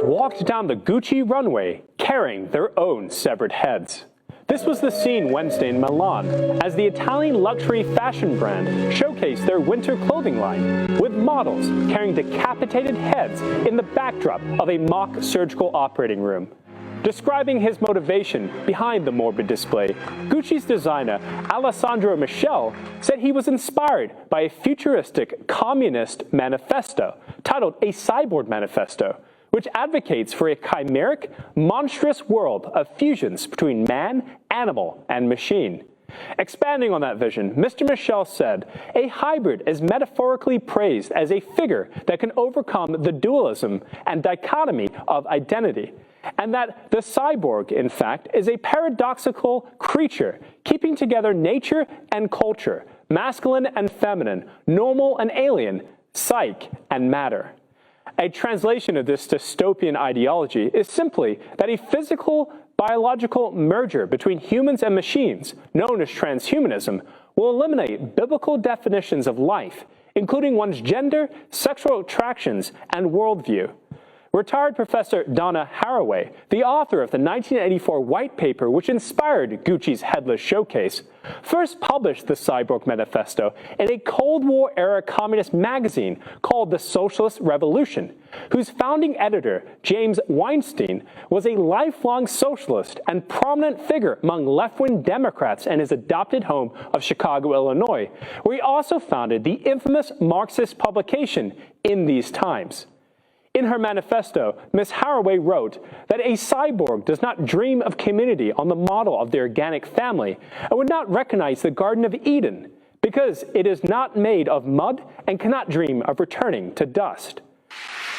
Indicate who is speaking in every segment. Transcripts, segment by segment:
Speaker 1: walked down the Gucci runway carrying their own severed heads. This was the scene Wednesday in Milan, as the Italian luxury fashion brand showcased their winter clothing line, with models carrying decapitated heads in the backdrop of a mock surgical operating room. Describing his motivation behind the morbid display, Gucci's designer Alessandro Michele said he was inspired by a futuristic communist manifesto titled A Cyborg Manifesto, which advocates for a chimeric, monstrous world of fusions between man, animal, and machine. Expanding on that vision, Mr. Michele said, a hybrid is metaphorically praised as a figure that can overcome the dualism and dichotomy of identity, and that the cyborg, in fact, is a paradoxical creature keeping together nature and culture, masculine and feminine, normal and alien, psyche and matter. A translation of this dystopian ideology is simply that a physical, biological merger between humans and machines, known as transhumanism, will eliminate biblical definitions of life, including one's gender, sexual attractions, and worldview. Retired Professor Donna Haraway, the author of the 1984 white paper which inspired Gucci's headless showcase, first published the Cyborg Manifesto in a Cold War-era communist magazine called The Socialist Revolution, whose founding editor, James Weinstein, was a lifelong socialist and prominent figure among left-wing Democrats in his adopted home of Chicago, Illinois, where he also founded the infamous Marxist publication In These Times. In her manifesto, Ms. Haraway wrote that a cyborg does not dream of community on the model of the organic family and would not recognize the Garden of Eden because it is not made of mud and cannot dream of returning to dust.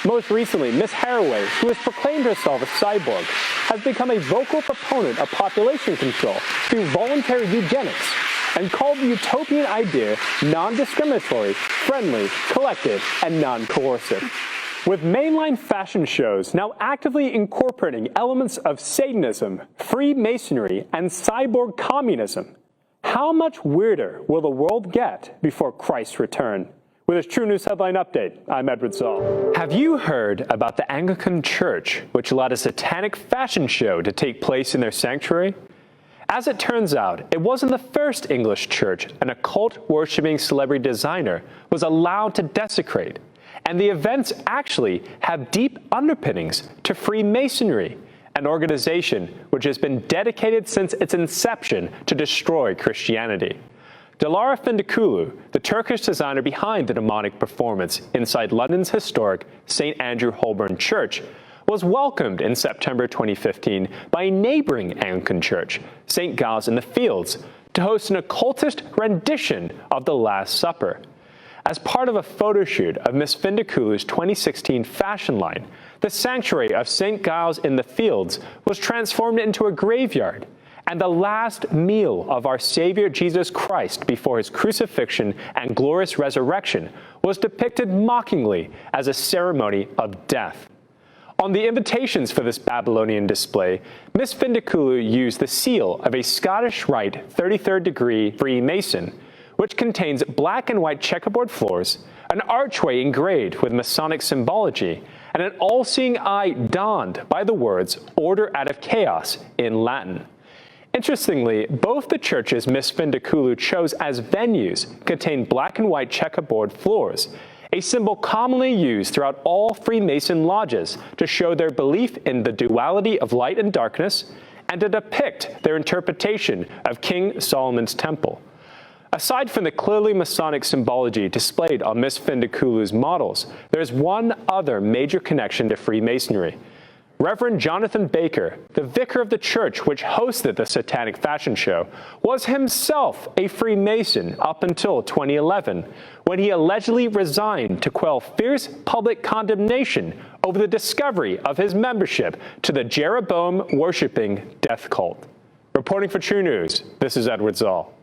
Speaker 1: Most recently, Ms. Haraway, who has proclaimed herself a cyborg, has become a vocal proponent of population control through voluntary eugenics and called the utopian idea non-discriminatory, friendly, collective, and non-coercive. With mainline fashion shows now actively incorporating elements of Satanism, Freemasonry, and cyborg communism, how much weirder will the world get before Christ's return? With this TruNews headline update, I'm Edward Zoll. Have you heard about the Anglican Church, which allowed a satanic fashion show to take place in their sanctuary? As it turns out, it wasn't the first English church an occult-worshipping celebrity designer was allowed to desecrate. And the events actually have deep underpinnings to Freemasonry, an organization which has been dedicated since its inception to destroy Christianity. Dilara Findikulu, the Turkish designer behind the demonic performance inside London's historic St. Andrew Holborn Church, was welcomed in September 2015 by a neighboring Anglican church, St. Giles in the Fields, to host an occultist rendition of the Last Supper. As part of a photo shoot of Miss Findikulu's 2016 fashion line, the sanctuary of St. Giles in the Fields was transformed into a graveyard, and the last meal of our Savior Jesus Christ before his crucifixion and glorious resurrection was depicted mockingly as a ceremony of death. On the invitations for this Babylonian display, Miss Findikulu used the seal of a Scottish Rite 33rd degree Freemason, which contains black and white checkerboard floors, an archway engraved with Masonic symbology, and an all-seeing eye donned by the words "Order out of Chaos" in Latin. Interestingly, both the churches Miss Findikulu chose as venues contain black and white checkerboard floors, a symbol commonly used throughout all Freemason lodges to show their belief in the duality of light and darkness, and to depict their interpretation of King Solomon's temple. Aside from the clearly Masonic symbology displayed on Miss Findikulu's models, there is one other major connection to Freemasonry. Reverend Jonathan Baker, the vicar of the church which hosted the satanic fashion show, was himself a Freemason up until 2011, when he allegedly resigned to quell fierce public condemnation over the discovery of his membership to the Jeroboam-worshipping death cult. Reporting for TruNews, this is Edward Zoll.